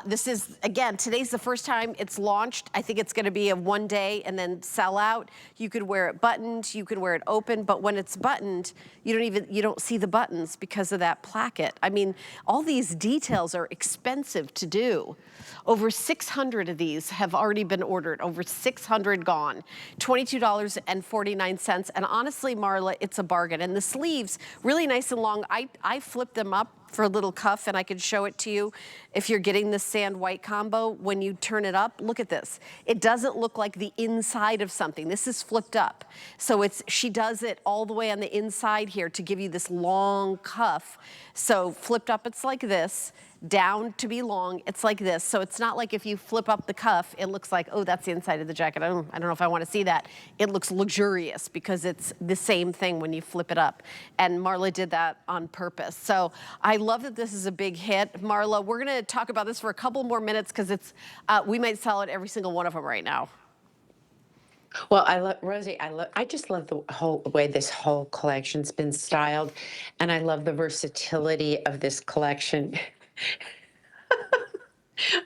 This is, again, today's the first time it's launched. I think it's gonna be a one day and then sell out. You could wear it buttoned, you could wear it open, but when it's buttoned, you don't see the buttons because of that placket. I mean, all these details are expensive to do. Over 600 of these have already been ordered, over 600 gone. $22.49, and honestly, Marla, it's a bargain. And the sleeves, really nice and long. I flipped them up for a little cuff, and I could show it to you if you're getting the sand white combo. When you turn it up, look at this. It doesn't look like the inside of something. This is flipped up. So she does it all the way on the inside here to give you this long cuff. So flipped up, it's like this. Down to be long, it's like this. So it's not like if you flip up the cuff, it looks like, oh, that's the inside of the jacket. I don't know if I want to see that. It looks luxurious because it's the same thing when you flip it up. And Marla did that on purpose. So I love that this is a big hit. Marla, we're going to talk about this for a couple more minutes because we might sell it every single one of them right now. Well, Rosie, I just love the whole way this whole collection's been styled, and I love the versatility of this collection.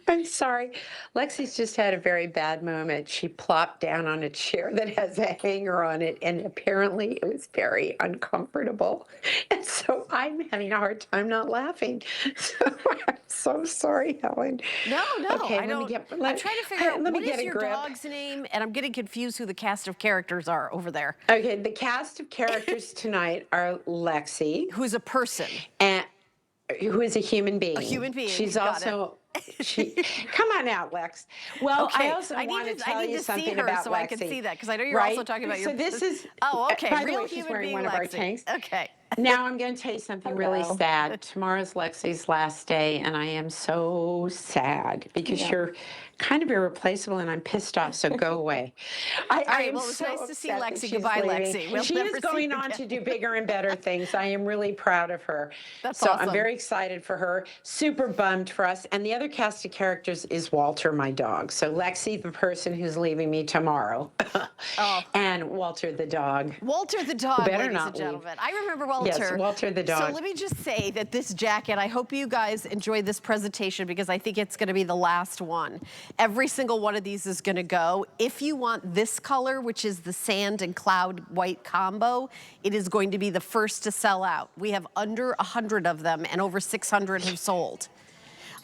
I'm sorry. Lexi's just had a very bad moment. She plopped down on a chair that has a hanger on it, and apparently it was very uncomfortable. And so I'm having a hard time not laughing. So I'm so sorry, Helen. No, okay, I don't. I'm trying to figure out what is your dog's name, and I'm getting confused who the cast of characters are over there. Okay, the cast of characters tonight are Lexi, who's a person. and who is a human being. A human being. She's also Come on out, Lex. Well, Okay, I also want to tell I need you to something see her about so Lexi. I can see that because I know you're right? also talking about your. So this is. Oh, okay. By the Real way, she's human wearing being one of our Lexi. tanks. Okay. Now I'm going to tell you something really sad. Tomorrow's Lexi's last day, and I am so sad because you're kind of irreplaceable, and I'm pissed off. So go away. I right, am well, it was so nice to see upset that Lexi. she's Goodbye, leaving. Lexi. We'll She never is see going you on again. to do bigger and better things. I am really proud of her. That's so awesome. I'm very excited for her. Super bummed for us. And the other cast of characters is Walter, my dog. So Lexi, the person who's leaving me tomorrow, and Walter the dog. Walter the dog, Better ladies not and leave. gentlemen. I remember Walter. Yes, Walter the dog. So let me just say that this jacket, I hope you guys enjoyed this presentation because I think it's gonna be the last one. Every single one of these is gonna go. If you want this color, which is the sand and cloud white combo, it is going to be the first to sell out. We have under 100 of them and over 600 have sold.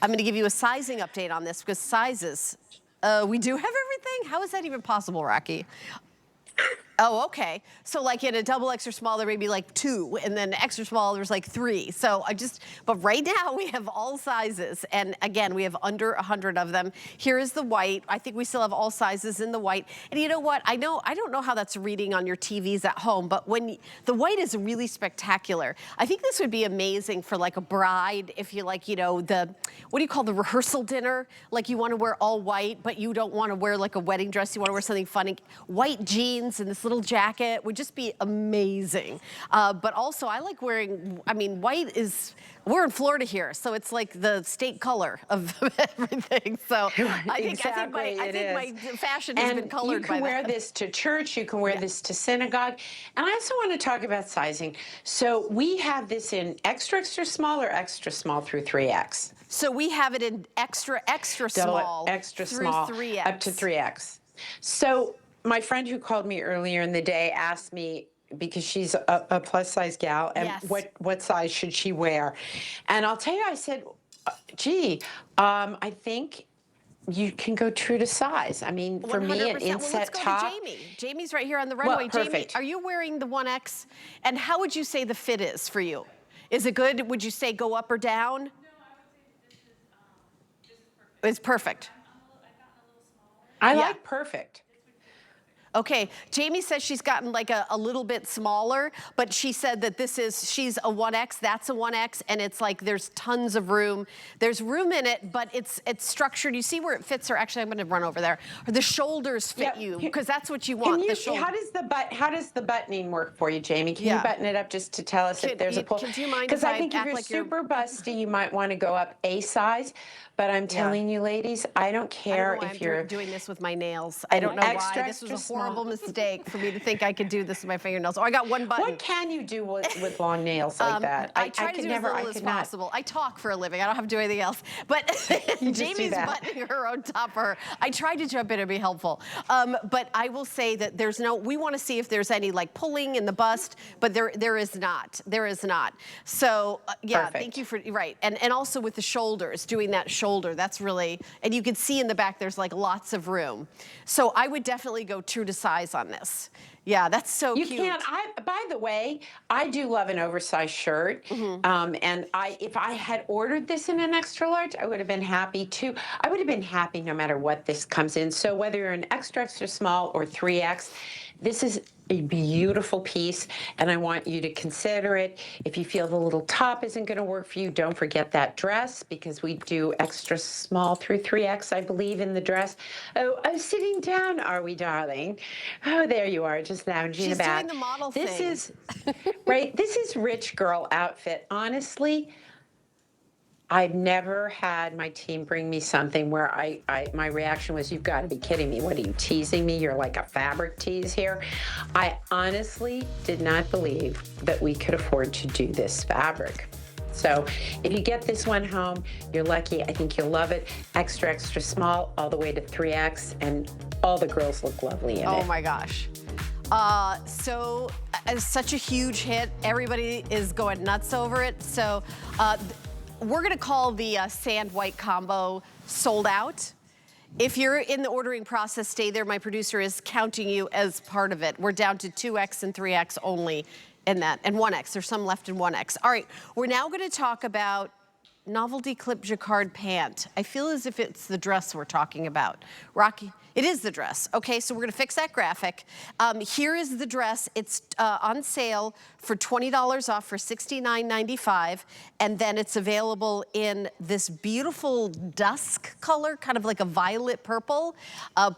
I'm gonna give you a sizing update on this because sizes, we do have everything? How is that even possible, Rocky? Oh, okay. So like in a double extra small, there may be like 2, and then extra small, there's like 3. So but right now we have all sizes. And again, we have under 100 of them. Here is the white. I think we still have all sizes in the white. And you know what? I don't know how that's reading on your TVs at home, but the white is really spectacular. I think this would be amazing for like a bride, if you like, what do you call the rehearsal dinner? Like you want to wear all white, but you don't want to wear like a wedding dress. You want to wear something funny. White jeans and this little jacket would just be amazing. But also I like wearing, white is, we're in Florida here, so it's like the state color of everything. So I think my fashion has been colored by that. You can wear this to church, you can wear this to synagogue. And I also want to talk about sizing. So we have this in extra, extra small or extra small through 3X. So we have it in extra, extra small, extra through small, 3X. up to 3X. So my friend who called me earlier in the day asked me, because she's a plus size gal, and what size should she wear? And I'll tell you, I said, gee, I think you can go true to size. I mean, for me, an inset top. Let's go to Jamie. Jamie's right here on the runway. Perfect. Jamie, are you wearing the 1X? And how would you say the fit is for you? Is it good? Would you say go up or down? No, I would say this is perfect. It's perfect. I like perfect. Okay, Jamie says she's gotten like a little bit smaller, but she said that she's a 1X, that's a 1X, and it's like there's tons of room. There's room in it, but it's structured. You see where it fits her? Actually, I'm gonna run over there. The shoulders fit you, because that's what you want, the shoulder. How does the buttoning work for you, Jamie? Can you button it up just to tell us if there's a pull? Do you mind Because I think if you're like super busty, you might want to go up a size. But I'm telling you, ladies, I don't care if you're doing this with my nails. I don't know why. This was a horrible mistake for me to think I could do this with my fingernails. Oh, I got one button. What can you do with long nails like that? I try to do as little as possible. I talk for a living. I don't have to do anything else. But Jamie's buttoning her own topper. I tried to jump in and be helpful. But I will say that we want to see if there's any like pulling in the bust, but there is not. There is not. So yeah, thank you for, And also with the shoulders, doing that shoulder, that's really, and you can see in the back there's like lots of room. So I would definitely go true to size on this. Yeah, that's so cute. You can. By the way, I do love an oversized shirt. And if I had ordered this in an extra large, I would have been happy too. I would have been happy no matter what this comes in. So whether you're an extra, extra small or 3X, this is a beautiful piece, and I want you to consider it. If you feel the little top isn't going to work for you, don't forget that dress, because we do extra small through 3X, I believe, in the dress. Oh, sitting down, are we, darling? Oh, there you are, just lounging about. She's doing the model thing. This is rich girl outfit. Honestly, I've never had my team bring me something where my reaction was, you've got to be kidding me. What are you, teasing me? You're like a fabric tease here. I honestly did not believe that we could afford to do this fabric. So if you get this one home, you're lucky. I think you'll love it. Extra, extra small, all the way to 3X, and all the girls look lovely in it. Oh my gosh. Such a huge hit. Everybody is going nuts over it. So we're gonna call the sand white combo sold out. If you're in the ordering process, stay there. My producer is counting you as part of it. We're down to 2X and 3X only in that, and 1X. There's some left in 1X. All right, we're now gonna talk about novelty clip jacquard pant. I feel as if it's the dress we're talking about. Rocky, it is the dress. Okay, so we're gonna fix that graphic. Here is the dress. It's on sale for $20 off for $69.95, and then it's available in this beautiful dusk color, kind of like a violet purple,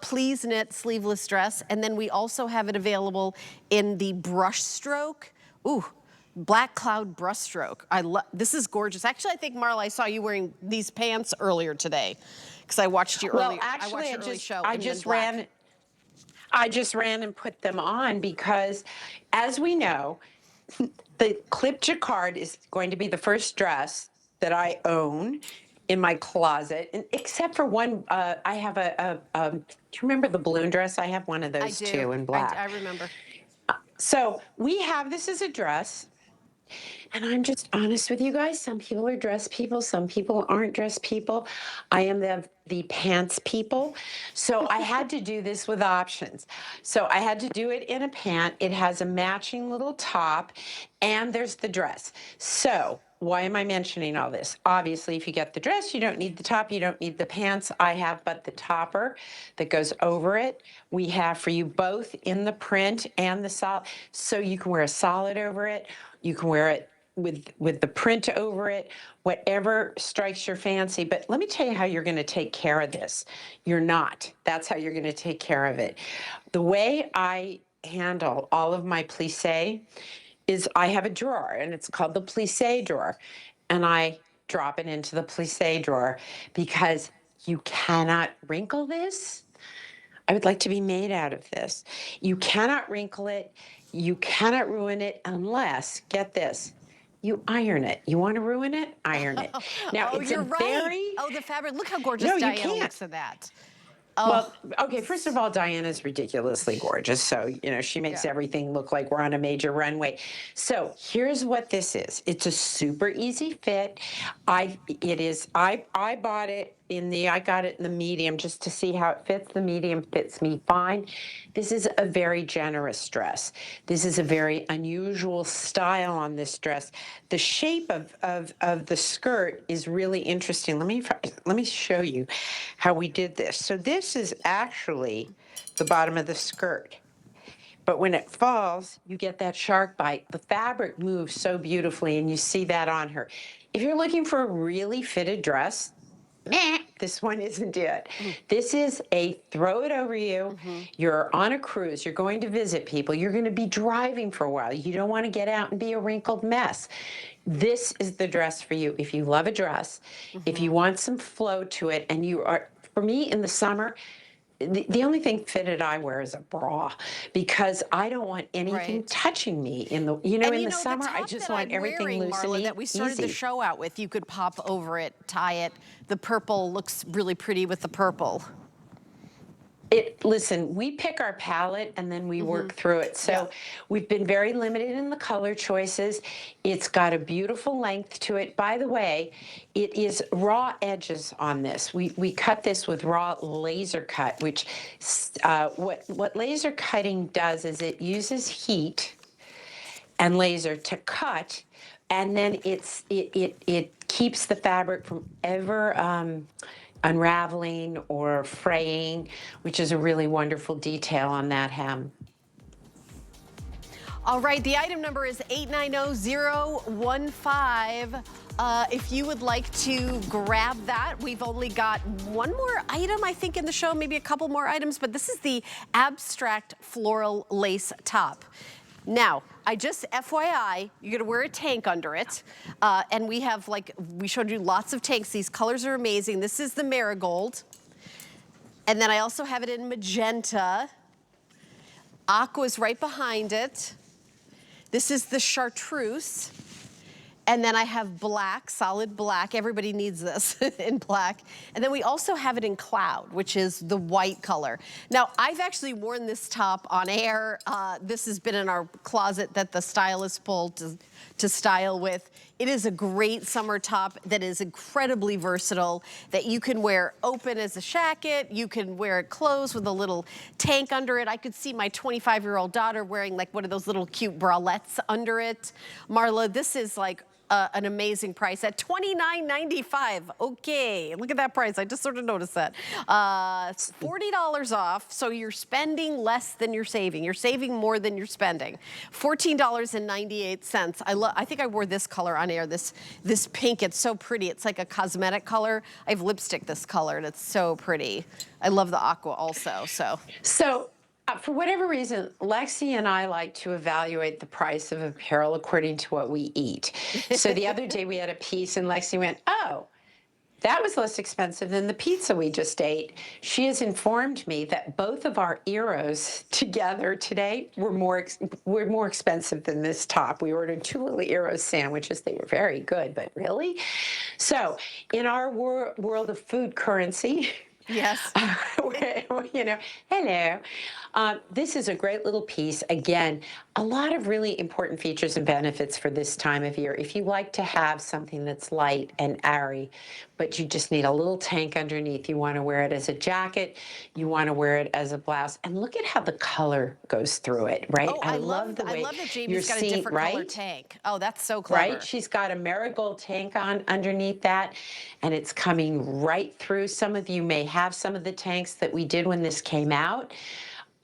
Plisse knit sleeveless dress, and then we also have it available in the brush stroke. Ooh, black cloud brushstroke. This is gorgeous. Actually, I think, Marla, I saw you wearing these pants earlier today because I watched you earlier. Well, actually, I watched your early show. I just ran and put them on because, as we know, the clip jacquard is going to be the first dress that I own in my closet, and except for one. I have do you remember the balloon dress? I have one of those too in black. I remember. So this is a dress. And I'm just honest with you guys. Some people are dress people. Some people aren't dress people. I am the pants people. So I had to do this with options. So I had to do it in a pant. It has a matching little top, and there's the dress. So why am I mentioning all this? Obviously, if you get the dress, you don't need the top, you don't need the pants. I have but the topper that goes over it. We have for you both in the print and the solid. So you can wear a solid over it. You can wear it with the print over it, whatever strikes your fancy. But let me tell you how you're going to take care of this. You're not. That's how you're going to take care of it. The way I handle all of my plissé is I have a drawer, and it's called the plissé drawer. And I drop it into the plissé drawer because you cannot wrinkle this. I would like to be made out of this. You cannot wrinkle it. You cannot ruin it unless, get this, you iron it. You want to ruin it? Iron it. Now, it's you're a right. very... Oh, the fabric. Look how gorgeous Diana looks in that. Well, okay, first of all, Diana's ridiculously gorgeous. So, she makes everything look like we're on a major runway. So here's what this is. It's a super easy fit. I bought it I got it in the medium just to see how it fits. The medium fits me fine. This is a very generous dress. This is a very unusual style on this dress. The shape of the skirt is really interesting. Let me show you how we did this. So this is actually the bottom of the skirt. But when it falls, you get that shark bite. The fabric moves so beautifully, and you see that on her. If you're looking for a really fitted dress, this one isn't it. This is a throw it over you. You're on a cruise. You're going to visit people. You're going to be driving for a while. You don't want to get out and be a wrinkled mess. This is the dress for you. If you love a dress, if you want some flow to it, and for me in the summer, the only thing fitted I wear is a bra because I don't want anything touching me in the summer. I just want everything loose and that we started the show out with. You could pop over it, tie it. The purple looks really pretty with the purple. Listen, we pick our palette and then we work through it. So we've been very limited in the color choices. It's got a beautiful length to it. By the way, it is raw edges on this. We cut this with raw laser cut, which what laser cutting does is it uses heat and laser to cut, and then it keeps the fabric from ever unraveling or fraying, which is a really wonderful detail on that hem. All right, the item number is 890015. If you would like to grab that, we've only got one more item, I think, in the show, maybe a couple more items, but this is the abstract floral lace top. Now, FYI, you're gonna wear a tank under it. And we have, we showed you lots of tanks. These colors are amazing. This is the marigold. And then I also have it in magenta. Aqua's right behind it. This is the chartreuse. And then I have black, solid black. Everybody needs this in black. And then we also have it in cloud, which is the white color. Now, I've actually worn this top on air. This has been in our closet that the stylist pulled to style with. It is a great summer top that is incredibly versatile, that you can wear open as a jacket. You can wear it closed with a little tank under it. I could see my 25-year-old daughter wearing one of those little cute bralettes under it. Marla, this is an amazing price at $29.95. Okay, look at that price. I just sort of noticed that. $40 off, so you're spending less than you're saving. You're saving more than you're spending. $14.98. I think I wore this color on air, this pink. It's so pretty. It's like a cosmetic color. I have lipstick this color, and it's so pretty. I love the aqua also, so. For whatever reason, Lexi and I like to evaluate the price of apparel according to what we eat. So the other day we had a piece and Lexi went, oh, that was less expensive than the pizza we just ate. She has informed me that both of our Eros together today were more expensive than this top. We ordered 2 little Eros sandwiches. They were very good, but really? So in our world of food currency, yes. you know, hello. This is a great little piece. Again, a lot of really important features and benefits for this time of year. If you like to have something that's light and airy, but you just need a little tank underneath, you want to wear it as a jacket, you want to wear it as a blouse, and look at how the color goes through it, right? Oh, I love the way that Jamie's got a different color tank. Oh, that's so clever. Right? She's got a marigold tank on underneath that, and it's coming right through. Some of you may have some of the tanks that we did when this came out.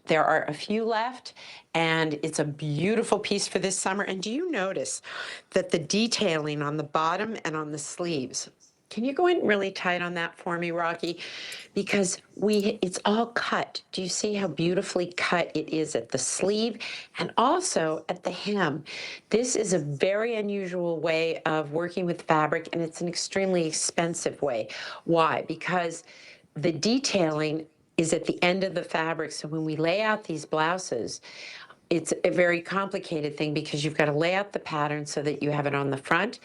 There are a few left, and it's a beautiful piece for this summer. And do you notice that the detailing on the bottom and on the sleeves, can you go in really tight on that for me, Rocky? Because it's all cut. Do you see how beautifully cut it is at the sleeve and also at the hem? This is a very unusual way of working with fabric, and it's an extremely expensive way. Why? Because the detailing is at the end of the fabric. So when we lay out these blouses, it's a very complicated thing because you've got to lay out the pattern so that you have it on the front,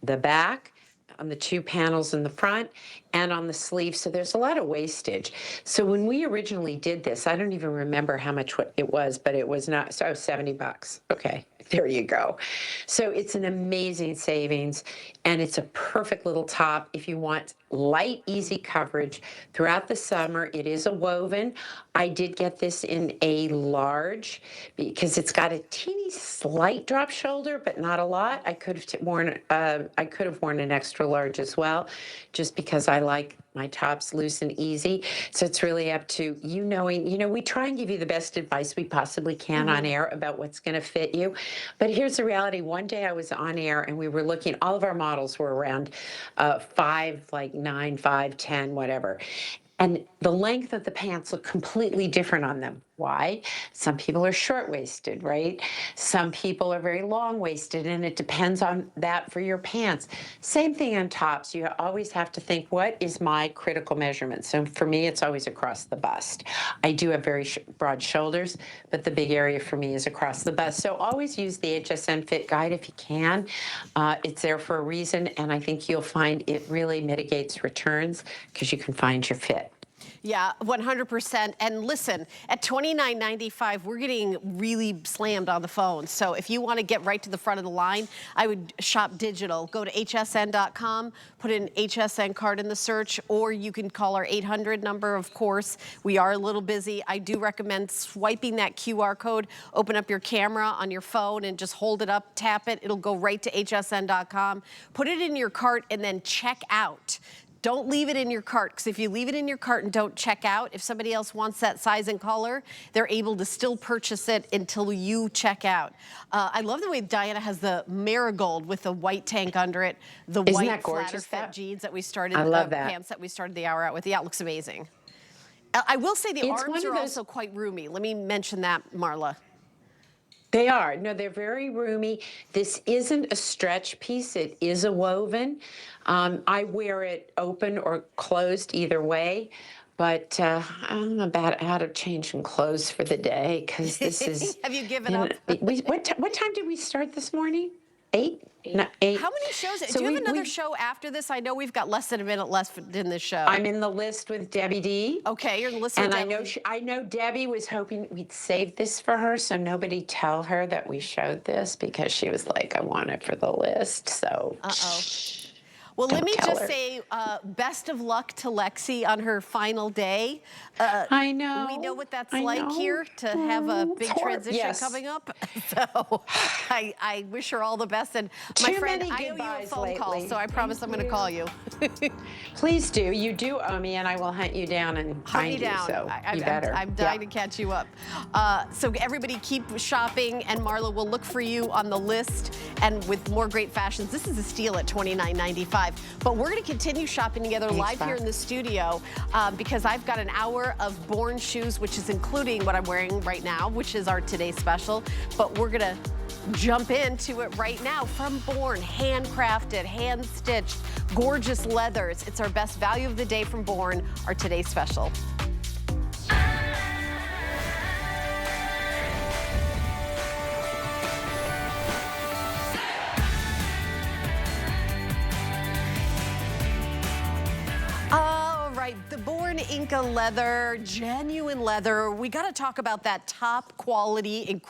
the back, on the 2 panels in the front, and on the sleeve. So there's a lot of wastage. So when we originally did this, I don't even remember how much it was, but it was not, so $70. Okay, there you go. So it's an amazing savings, and it's a perfect little top if you want light, easy coverage throughout the summer. It is a woven. I did get this in a large because it's got a teeny slight drop shoulder, but not a lot. I could have worn an extra large as well, just because I like my tops loose and easy. So it's really up to you knowing, we try and give you the best advice we possibly can on air about what's going to fit you. But here's the reality. One day I was on air and we were looking, all of our models were around 9, 5, 10, whatever. And the length of the pants look completely different on them. Why? Some people are short-waisted, right? Some people are very long-waisted, and it depends on that for your pants. Same thing on tops. You always have to think, what is my critical measurement? So for me, it's always across the bust. I do have very broad shoulders, but the big area for me is across the bust. So always use the HSN Fit Guide if you can. It's there for a reason, and I think you'll find it really mitigates returns because you can find your fit. Yeah, 100%. And listen, at $29.95, we're getting really slammed on the phone. So if you want to get right to the front of the line, I would shop digital. Go to hsn.com, put an HSN card in the search, or you can call our 800 number, of course. We are a little busy. I do recommend swiping that QR code, open up your camera on your phone and just hold it up, tap it. It'll go right to hsn.com. Put it in your cart and then check out. Don't leave it in your cart, because if you leave it in your cart and don't check out, if somebody else wants that size and color, they're able to still purchase it until you check out. I love the way Diana has the marigold with the white tank under it, the white flatter fit jeans that we started, pants that we started the hour out with. Yeah, it looks amazing. I will say the arms are also quite roomy. Let me mention that, Marla. They are. No, they're very roomy. This isn't a stretch piece. It is a woven. I wear it open or closed either way, but I'm about out of changing clothes for the day because this is... Have you given up? What time did we start this morning? 8? No, 8. How many shows? So do you have another show after this? I know we've got less than a minute left in this show. I'm in the list with Debbie D. Okay, you're in the list with Debbie. And I know Debbie was hoping we'd save this for her, so nobody tell her that we showed this because she was like, I want it for the list. So. Uh-oh. Well, let Don't me tell just her. say best of luck to Lexi on her final day. I know. We know what that's I like know. here to have a It's big horrible. transition Yes. coming up. So I wish her all the best. And my Too friend, many I owe you a goodbyes phone call, lately. so I promise I'm going to call you. Please do. You do owe me, and I will hunt you down and Hunt find me you. down. So I'm you better. I'm dying to catch you up. So everybody keep shopping, and Marla will look for you on the list and with more great fashions. This is a steal at $29.95. But we're going to continue shopping together live here in the studio because I've got an hour of Born shoes, which is including what I'm wearing right now, which is our today's special. But we're going to jump into it right now from Born, handcrafted, hand-stitched, gorgeous leathers. It's our best value of the day from Born, our today's special. All right, the Born Inca leather, genuine leather. We got to talk about that top quality, incredible